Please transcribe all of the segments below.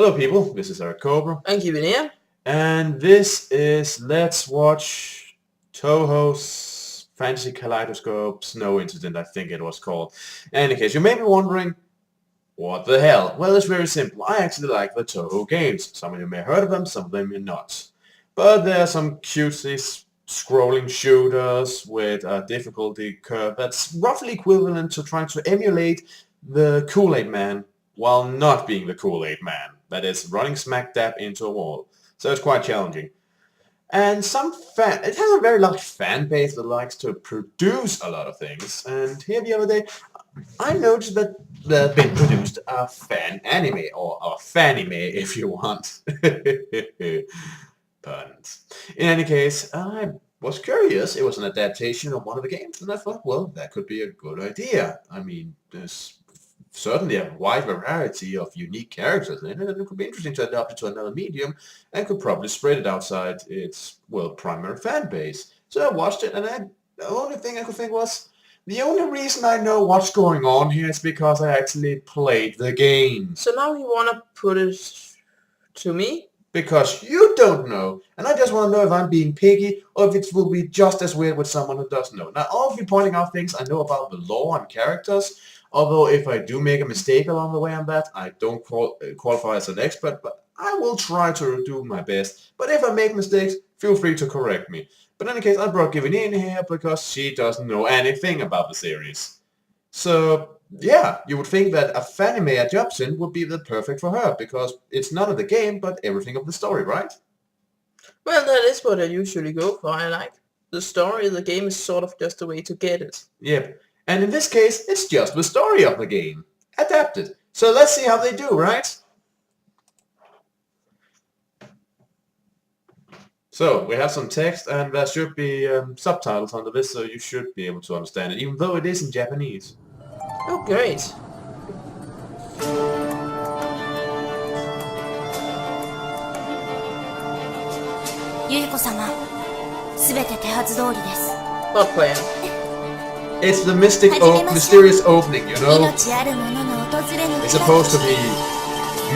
Hello people, this is Eric Cobra. And Kevin here. And this is Let's Watch Toho's Fantasy Kaleidoscope Snow Incident, I think it was called. In any case, you may be wondering, what the hell? Well, it's very simple. I actually like the Toho games. Some of you may have heard of them, some of them may not. But there are some cutesy scrolling shooters with a difficulty curve that's roughly equivalent to trying to emulate the Kool-Aid Man while not being the Kool-Aid Man. That is, running smack dab into a wall. So it's quite challenging. And it has a very large fan base that likes to produce a lot of things. And here the other day, I noticed that there's been produced a fan anime, or a fanime if you want. Puns. In any case, I was curious. It was an adaptation of one of the games, and I thought, well, that could be a good idea. I mean, there's certainly a wide variety of unique characters in it, and it could be interesting to adapt it to another medium, and could probably spread it outside its, well, primary fan base. So I watched it, and the only thing I could think was, the only reason I know what's going on here is because I actually played the game. So now you want to put it to me? Because you don't know, and I just want to know if I'm being picky, or if it will be just as weird with someone who does know. Now, I'll be pointing out things I know about the lore and characters, although if I do make a mistake along the way on that, I don't qualify as an expert, but I will try to do my best. But if I make mistakes, feel free to correct me. But in any case, I brought Givin in here because she doesn't know anything about the series. So, yeah, you would think that a fanime adaptation would be the perfect for her, because it's none of the game, but everything of the story, right? Well, that is what I usually go for. I like the story. The game is sort of just a way to get it. Yep. And in this case, it's just the story of the game, adapted. So let's see how they do, right? So, we have some text, and there should be subtitles under this, so you should be able to understand it, even though it is in Japanese. Oh, great. ゆいこ様、すべて手はず通りです。 What plan? It's the mysterious opening, you know? 命あるものの訪れの It's supposed to be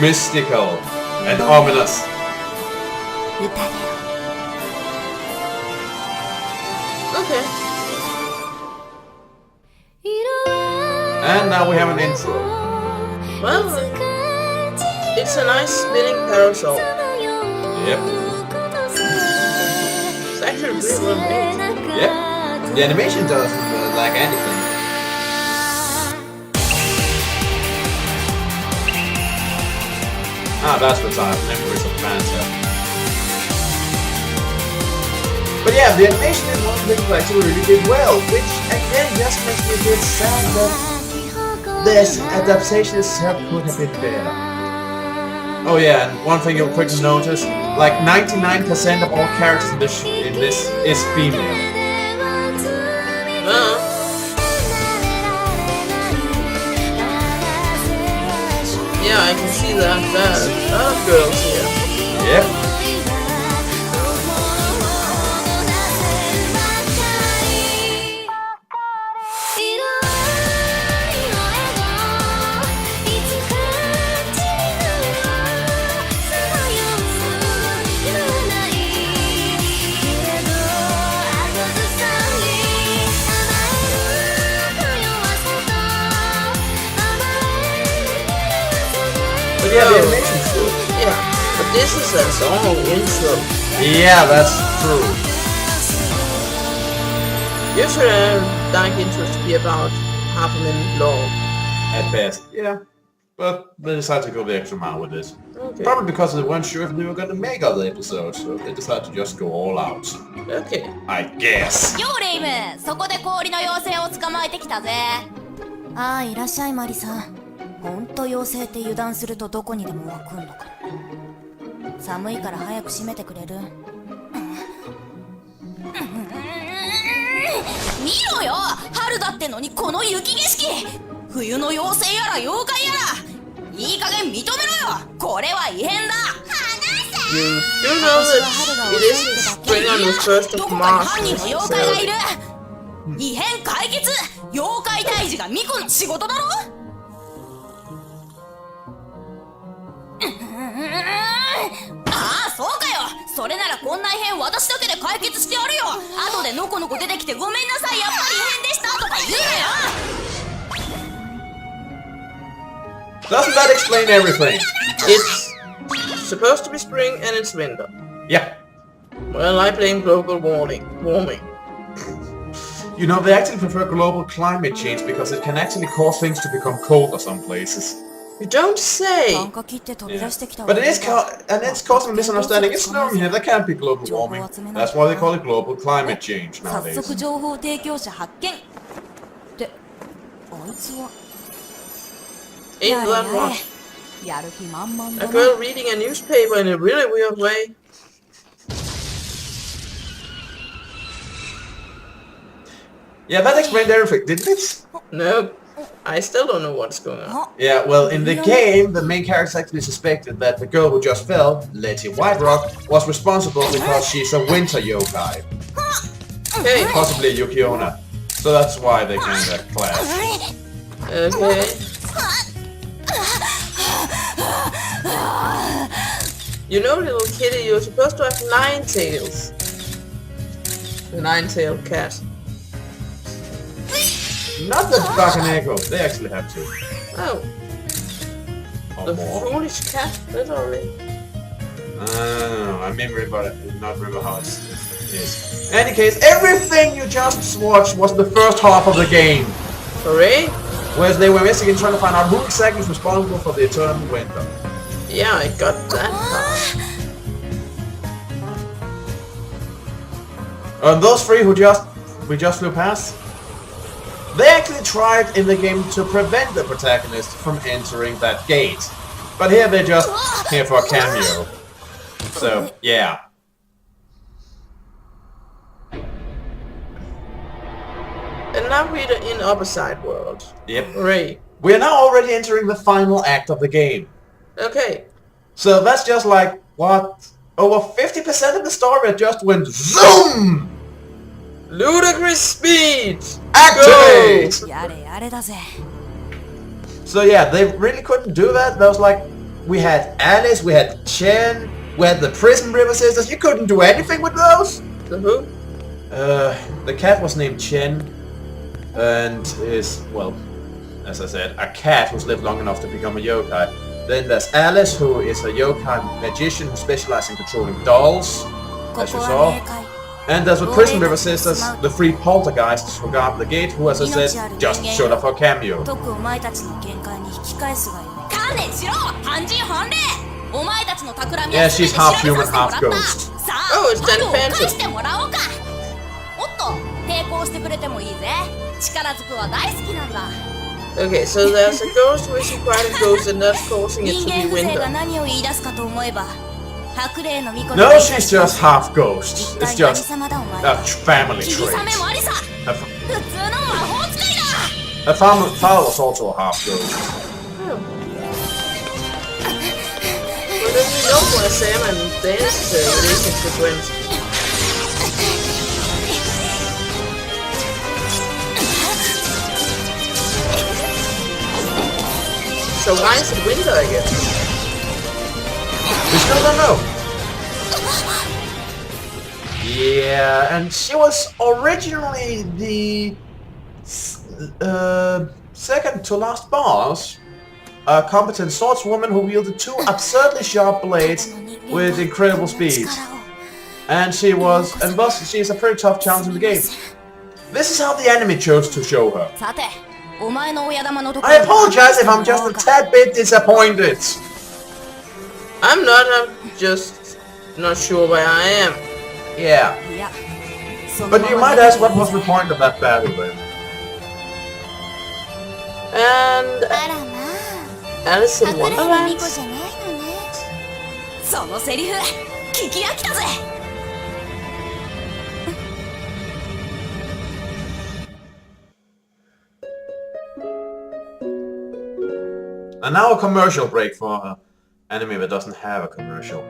mystical and ominous. 歌でよ。 Okay. And now we have an intro. Well, it's a nice spinning parasol. Yep. It's actually pretty well made. Yep. The animation doesn't lack anything. Ah, that's what I have memories of fans. But yeah, the animation is one thing that actually really did well, which again just makes me a bit sad that this adaptation itself could have been better. Oh yeah, and one thing you'll quickly notice, like 99% of all characters in this is female. Yeah, I can see that. There's a lot of girls here. Yep. But yeah, the animation's good. Yeah, but this is a long intro. Yeah, that's true. Usually, like intros to be about half a minute long. At best, yeah. But they decided to go the extra mile with this. Okay. Probably because they weren't sure if they were going to make other episodes, so they decided to just go all out. Okay. I guess. ようレイム、そこで氷の妖精を捕まえてきたぜ。ああ、いらっしゃいマリさん。ほんと妖精って油断するとどこにでも湧くんのか。寒いから早く閉めてくれる？見ろよ、春だってのにこの雪景色。冬の妖精やら妖怪やら、いい加減認めろよ。これは異変だ。 You do know that it isn't spring on the 1st of March 犯人の妖怪がいる。 necessarily. 異変解決、妖怪退治が巫女の仕事だろ。それならこんな異変私だけで解決してやるよ。後でのこのこ出てきてごめんなさいやっぱり異変でしたとか言うなよ。 Doesn't that explain everything? It's supposed to be spring and it's winter. Yeah. Well, I blame global warming. You know, they actually prefer global climate change because it can actually cause things to become colder some places. You don't say. Yeah. But it's causing a misunderstanding. It's snowing here, that can't be global warming. That's why they call it global climate change 早 nowadays. 速情報提供者発見。ってあいつは Ain't that right? やる気満々 A だな。 girl reading a newspaper in a really weird way. Yeah, that explained everything, didn't it? No, I still don't know what's going on. Yeah, well, in the game, the main character actually suspected that the girl who just fell, Letty Whiterock, was responsible because she's a winter yokai. Okay, Possibly a Yukiona. So that's why they kinda clash. okay. You know, little kitty, you're supposed to have 9 tails. The 9-tailed cat. Not the Dark and Echoes, they actually have two. Oh, Or the more. foolish cat, literally. I not remember how it is. In any case, everything you just watched was the first half of the game. Hooray? Whereas they were investigating trying to find out who exactly is responsible for the eternal winter. Yeah, I got that part. Those three we just flew past, they actually tried in the game to prevent the protagonist from entering that gate. But here they're just here for a cameo. So, yeah. And now we're in Opposite World. Yep. Hooray. We are now already entering the final act of the game. Okay. So that's just like, what? Over 50% of the story just went ZOOM! Ludicrous speed! Activate! やれやれだぜ。 So yeah, they really couldn't do that. That was like, we had Alice, we had Chen, we had the Prison River Sisters. You couldn't do anything with those? The who? The cat was named Chen, and is, well, as I said, a cat who's lived long enough to become a yokai. Then there's Alice, who is a yokai magician who specializes in controlling dolls, こ as you こは saw. 冥界。 And there's the Prison River Sisters, the three poltergeists who guard the gate, who, as I said, just showed up for a cameo. 解くお前たちの見解に引き返すがよい。観念しろ半人半霊。お前たちの企み Yeah, は she's 全て調 half べ human, させてもら half った。 ghost. さあ、 Oh, it's 窓を Danny 返してもらおうか。おっと、抵抗してくれてもいいぜ。力ずくは大好きなんだ。 Okay, so there's a ghost which is quite a ghost and that's causing it 人 to 間 be 風情が winter. 何を言い出すかと思えば、白霊の巫女 No, she's just half ghost. 一 It's 体何 just 様だお前 a は。 family 霧 trait. 雨もありさ。 Her, 普通の魔法使いだ。 her father was also a half ghost. Oh. Well, then you know why Sam and Dan's relationship went. So why is it winter again? We still don't know. Yeah, and she was originally the second to last boss. A competent swordswoman who wielded two absurdly sharp blades with incredible speed. And she's a pretty tough challenge in the game. This is how the anime chose to show her. さて、お前の親玉のところ I apologize if I'm just a tad bit disappointed. I'm just not sure where I am. Yeah. いや、そのま But ま you で might ask what was the point of that battle then? And あらま Alice あ、 in 隠れる巫 Wonderland? 女じゃないのね。そのセリフ、聞き飽きたぜ。 And now a commercial break for an anime that doesn't have a commercial.